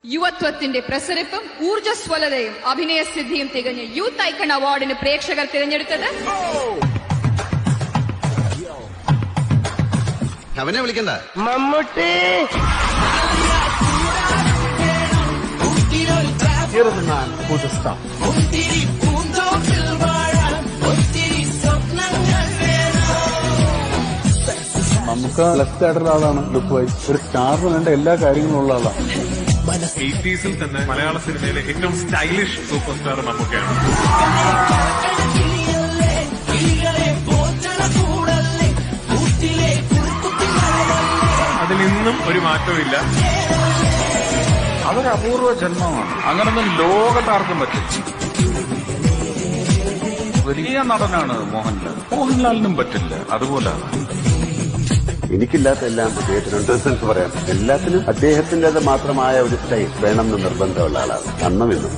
യുവത്വത്തിന്റെ പ്രസരിപ്പും ഊർജ്ജസ്വലതയും അഭിനയസിദ്ധിയും തികഞ്ഞ youth icon അവാർഡിന് പ്രേക്ഷകർ തിരഞ്ഞെടുത്തത് അവനെ വിളിക്കണ്ട Mammootty. Here is the man who is the star. നമുക്ക് ലെഫ്റ്റ് ആയിട്ടുള്ള ആളാണ് ലുക്ക് വൈസ്. ഒരു സ്റ്റാറിന് വേണ്ട എല്ലാ കാര്യങ്ങളും ഉള്ള ആളാണ്. 80s തന്നെ മലയാള സിനിമയിലെ ഏറ്റവും സ്റ്റൈലിഷ് സൂപ്പർ സ്റ്റാർ മമ്മൂക്കയാണ്. അതിൽ നിന്നും ഒരു മാറ്റവും ഇല്ല. അതൊരു അപൂർവ ജന്മമാണ്. അങ്ങനൊന്നും ലോകത്താർക്കും പറ്റും. വലിയ നടനാണ് മോഹൻലാൽ. മോഹൻലാലിനും പറ്റില്ല. അതുപോലാണ്. എനിക്കില്ലാത്ത എല്ലാം അദ്ദേഹത്തിനുണ്ടെന്ന് പറയാം. എല്ലാത്തിനും അദ്ദേഹത്തിൻ്റെത് മാത്രമായ ഒരു സ്റ്റൈൽ വേണമെന്ന് നിർബന്ധമുള്ള ആളാണ് അന്നും ഇന്നും.